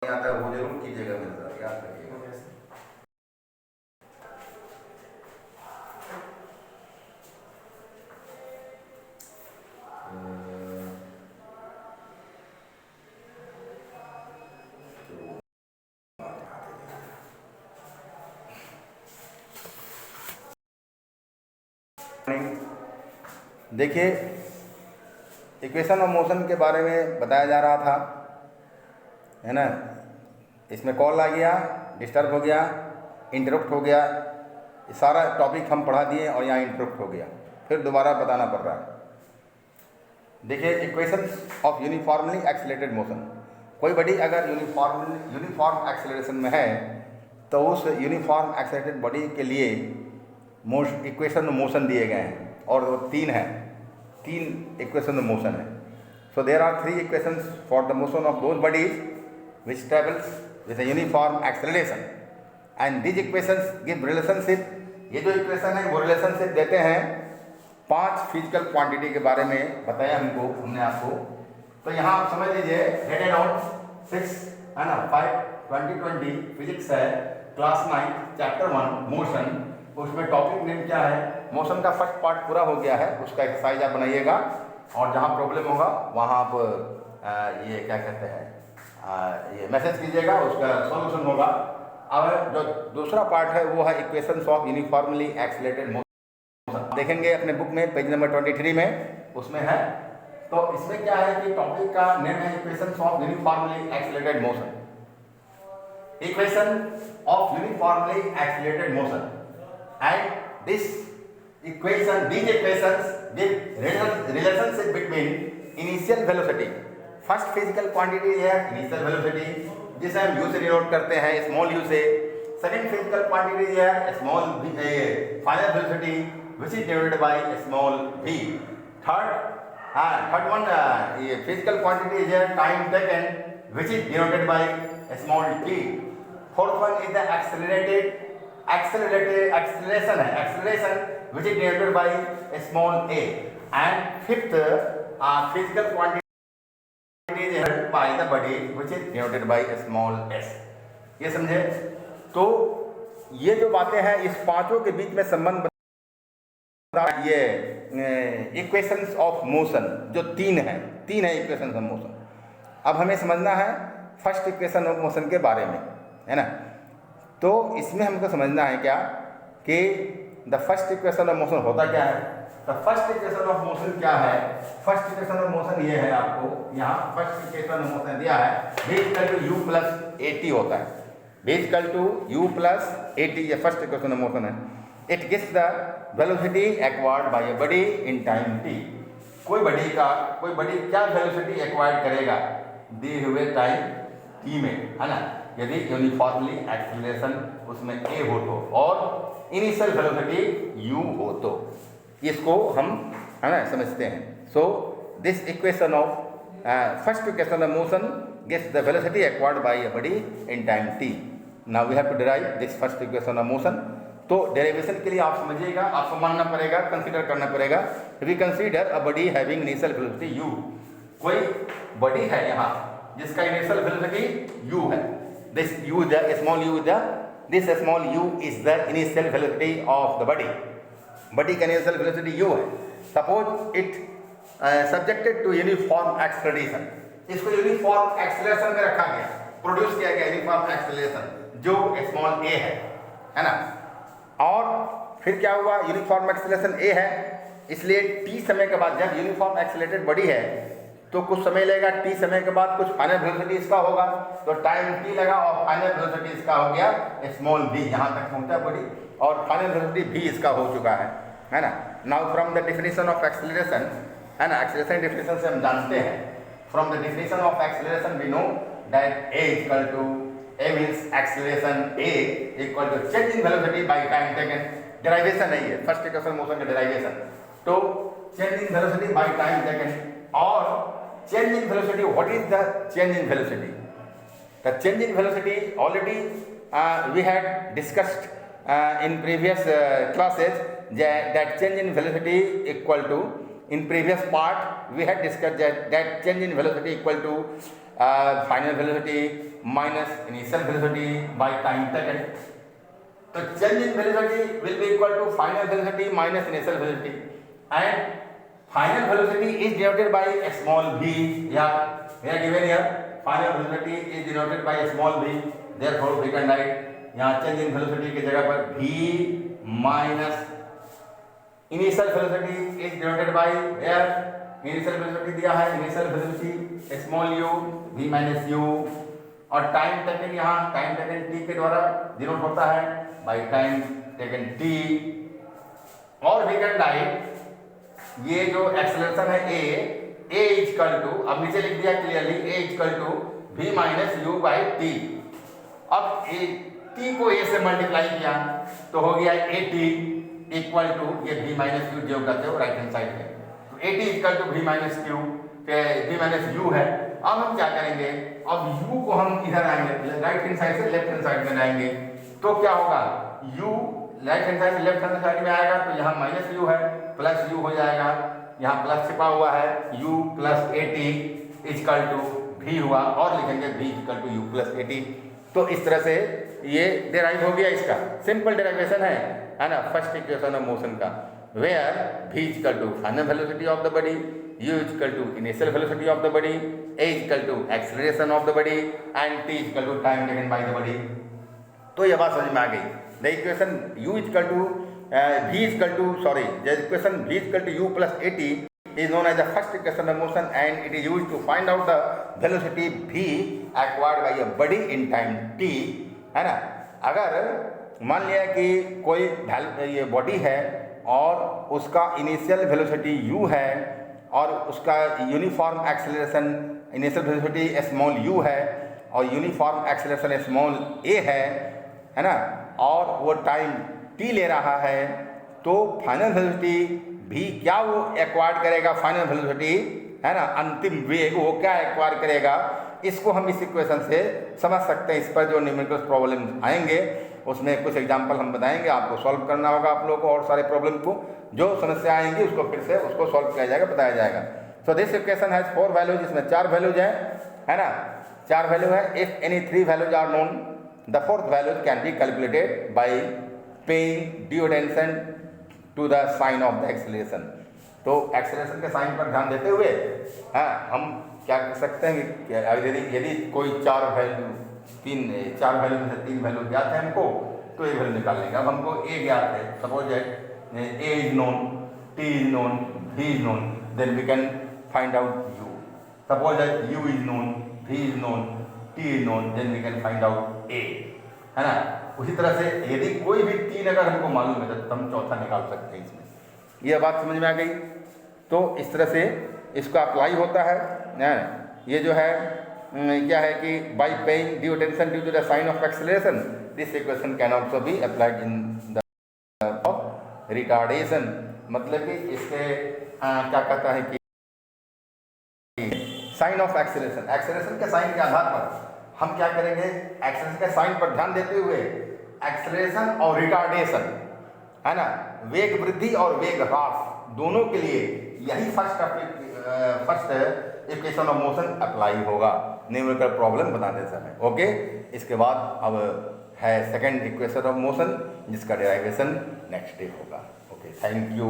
आता है वो जरूर कीजिएगा मेरे साथ, याद रखिएगा। देखिए, इक्वेशन ऑफ मोशन के बारे में बताया जा रहा था, है ना। इसमें कॉल आ गया, डिस्टर्ब हो गया, इंटरप्ट हो गया, ये सारा टॉपिक हम पढ़ा दिए और यहाँ इंटरप्ट हो गया, फिर दोबारा बताना पड़ रहा है। देखिए, equation of uniformly accelerated motion, कोई बॉडी अगर यूनिफॉर्म एक्सीलरेशन में है तो उस यूनिफॉर्म एक्सीलरेटेड बॉडी के लिए इक्वेशन ऑफ मोशन दिए गए हैं, और वो तीन इक्वेशन ऑफ मोशन है। So there are 3 equations for the motion of those bodies which travels with a uniform acceleration, and these equations give relationship। ये जो इक्वेशन है वो रिलेशनशिप देते हैं 5 फिजिकल क्वांटिटी के बारे में बताया हमने आपको। तो यहाँ आप समझ लीजिए, हेडेड आउट 6 है ना, 5/2020 फिजिक्स है, क्लास 9 चैप्टर 1 मोशन। उसमें टॉपिक नेम क्या है, मोशन का फर्स्ट पार्ट पूरा हो गया है, उसका एक्सरसाइज आप बनाइएगा, और जहाँ प्रॉब्लम होगा वहाँ आप ये क्या कहते हैं ये मैसेज कीजिएगा, उसका सॉल्यूशन होगा। अब जो दूसरा पार्ट है वो है equations of uniformly accelerated motion, देखेंगे अपने बुक में पेज नंबर 23 में, उसमें है। तो इसमें क्या है कि टॉपिक का नेम है equations of uniformly accelerated motion, equation of uniformly accelerated motion, and these equations with relationship between initial velocity, first physical quantity है इनिशियल वेलोसिटी, जिसे हम u से डिनोट करते हैं, स्मॉल u से। सेकंड फिजिकल क्वांटिटी है small v, final velocity which is denoted by small v। Third one ये physical quantity है time taken which is denoted by small t। Fourth one is the acceleration which is denoted by small a। And fifth physical quantity by the body which is denoted by small s। ये समझे। तो ये जो बातें हैं इस पांचों के बीच में संबंध ये इक्वेशंस ऑफ मोशन जो तीन है इक्वेशंस ऑफ मोशन। अब हमें समझना है फर्स्ट इक्वेशन ऑफ मोशन के बारे में, है ना। तो इसमें हमको समझना है क्या कि the first equation of motion होता क्या है। The first equation of motion क्या है, फर्स्ट इक्वेशन ऑफ मोशन ये है, आपको यहाँ फर्स्ट इक्वेशन ऑफ मोशन दिया है, v equal to u plus at होता है, v equal to u plus at, ये फर्स्ट इक्वेशन ऑफ मोशन है। It gives the velocity acquired by a body in time t। कोई body क्या velocity acquired करेगा दिए हुए टाइम t में, है ना, यदि यूनिफॉर्मली एक्सीलरेशन उसमें a हो तो और इनिशियल वेलोसिटी u हो तो। इसको हम, है ना, समझते हैं। So this equation of first equation of motion gives the velocity acquired by a body in time t। Now we have to derive this first equation of motion. तो derivation के लिए आप समझिएगा, आपको मानना पड़ेगा, कंसीडर करना पड़ेगा। We consider a body having initial velocity u। कोई बॉडी है यहाँ जिसका इनिशियल वेलोसिटी u है, this u is the small u is the this small u is the initial velocity of the body। Body का initial velocity u है। Suppose it subjected to uniform acceleration, इसको uniform acceleration में रखा गया, produce किया गया uniform acceleration जो small a है ना। और फिर क्या हुआ, यूनिफॉर्म एक्सेलरेशन a है, इसलिए t समय के बाद जब यूनिफॉर्म एक्सेलरेटेड बॉडी है तो कुछ समय लेगा, t समय के बाद कुछ फाइनल वेलोसिटी इसका होगा, तो टाइम t लगा और फाइनल वेलोसिटी इसका हो गया स्मॉल v, यहाँ तक पहुँचा बॉडी और फाइनल वेलोसिटी v इसका हो चुका है ना। Now from the definition of acceleration, है ना, एक्सेलरेशन डेफिनेशन से हम जानते हैं, from the definition of acceleration we know that a equal to a means acceleration a equal to change in velocity by time taken. Derivation है ये first equation motion का derivation. तो change in velocity by time taken, और change in velocity, what is the change in velocity? The change in velocity already we had discussed in previous classes that change in velocity equal to in previous part we had discussed that change in velocity equal to final velocity minus initial velocity by time taken. So change in velocity will be equal to final velocity minus initial velocity, and final velocity is denoted by a small v. Yeah, we are given here final velocity is denoted by a small v. Therefore we can write यहाँ change in velocity की जगह पर v minus initial velocity is denoted by where initial velocity दिया है, initial velocity small u v minus u, और time taken यहाँ time taken t के द्वारा डिनोट होता है बाय टाइम टेकन t, और वी कैन राइट ये जो एक्सेलरेशन है a इक्वल टू, अब नीचे लिख दिया clearly a equal to v minus u by t. अब t को a से मल्टीप्लाई किया तो हो गया at इक्वल टू ये v माइनस यू जो करते हो राइट हैंड साइड में, तो at equal to v minus q, v minus u है. अब हम क्या करेंगे, अब u को हम इधर आएंगे राइट हैंड साइड से लेफ्ट हैंड साइड में लाएंगे, तो क्या होगा u राइट हैंड साइड से लेफ्ट हैंड साइड में आएगा तो यहाँ माइनस यू है प्लस यू हो जाएगा, यहाँ प्लस छिपा हुआ है u plus at equal to v हुआ, और लिखेंगे v equal to u plus at. तो इस तरह से ये डेराइव हो गया, इसका सिंपल डेराइवेशन है ना फर्स्ट इक्वेशन ऑफ मोशन का, where v equal to final velocity of the body, u equal to initial velocity of the body, a equal to acceleration of the body and t equal to time taken by the body. तो ये बात समझ में आ गई. The equation u equal to v equal to the equation v equal to u plus at is known as the first equation of motion, and it is used to find out the velocity v acquired by a body in time t, है ना. अगर मान लिया कि कोई ये body है और उसका इनिशियल वेलोसिटी u है और उसका uniform acceleration initial velocity small u है और यूनिफॉर्म एक्सेलरेशन स्मॉल a है ना, और वो टाइम t ले रहा है, तो फाइनल वेलोसिटी भी क्या वो एक्वायर करेगा, फाइनल वेलोसिटी है ना, अंतिम वेग वो क्या एक्वायर करेगा, इसको हम इस इक्वेशन से समझ सकते हैं. इस पर जो न्यूमेरिकल प्रॉब्लम आएंगे उसमें कुछ एग्जांपल हम बताएंगे, आपको सॉल्व करना होगा आप लोगों को, और सारे प्रॉब्लम को जो समस्या आएंगी उसको फिर से उसको सॉल्व किया जाएगा, बताया जाएगा. So this equation has 4 values, इसमें 4 वैल्यूज है ना, 4 वैल्यू है. If any 3 values are known, the 4th value can be calculated by paying due attention to the sign of the acceleration. तो एक्सेलरेशन के साइन पर ध्यान देते हुए हम क्या कर सकते हैं कि यदि कोई 4 वैल्यू में से 3 वैल्यू ज्ञात है हमको, तो ये वैल्यू निकाल लेंगे. अब हमको a ज्ञात है, suppose a is known, t is known, v is known, then we can find out u. Suppose u is known, v is known, t is known, then we can find out a, है ना. उसी तरह से यदि कोई भी 3 अगर हमको मालूम है तो हम चौथा निकाल सकते हैं. इसमें यह बात समझ में आ गई. तो इस तरह से इसका अप्लाई होता है. ये जो है क्या है कि by paying due attention due to the sign of acceleration, this equation can also be applied in the of retardation. मतलब कि इसके क्या कहता है कि साइन ऑफ एक्सेलरेशन, एक्सेलरेशन के साइन के आधार पर हम क्या करेंगे, एक्सेलरेशन के साइन पर ध्यान देते हुए एक्सेलरेशन और रिटार्डेशन है ना, वेग वृद्धि और वेग ह्रास दोनों के लिए यही first equation of motion apply होगा न्यूमेरिकल प्रॉब्लम बनाने समय. ओके, इसके बाद अब है सेकंड इक्वेशन ऑफ मोशन जिसका डेरिवेशन नेक्स्ट डे होगा. Okay, thank you.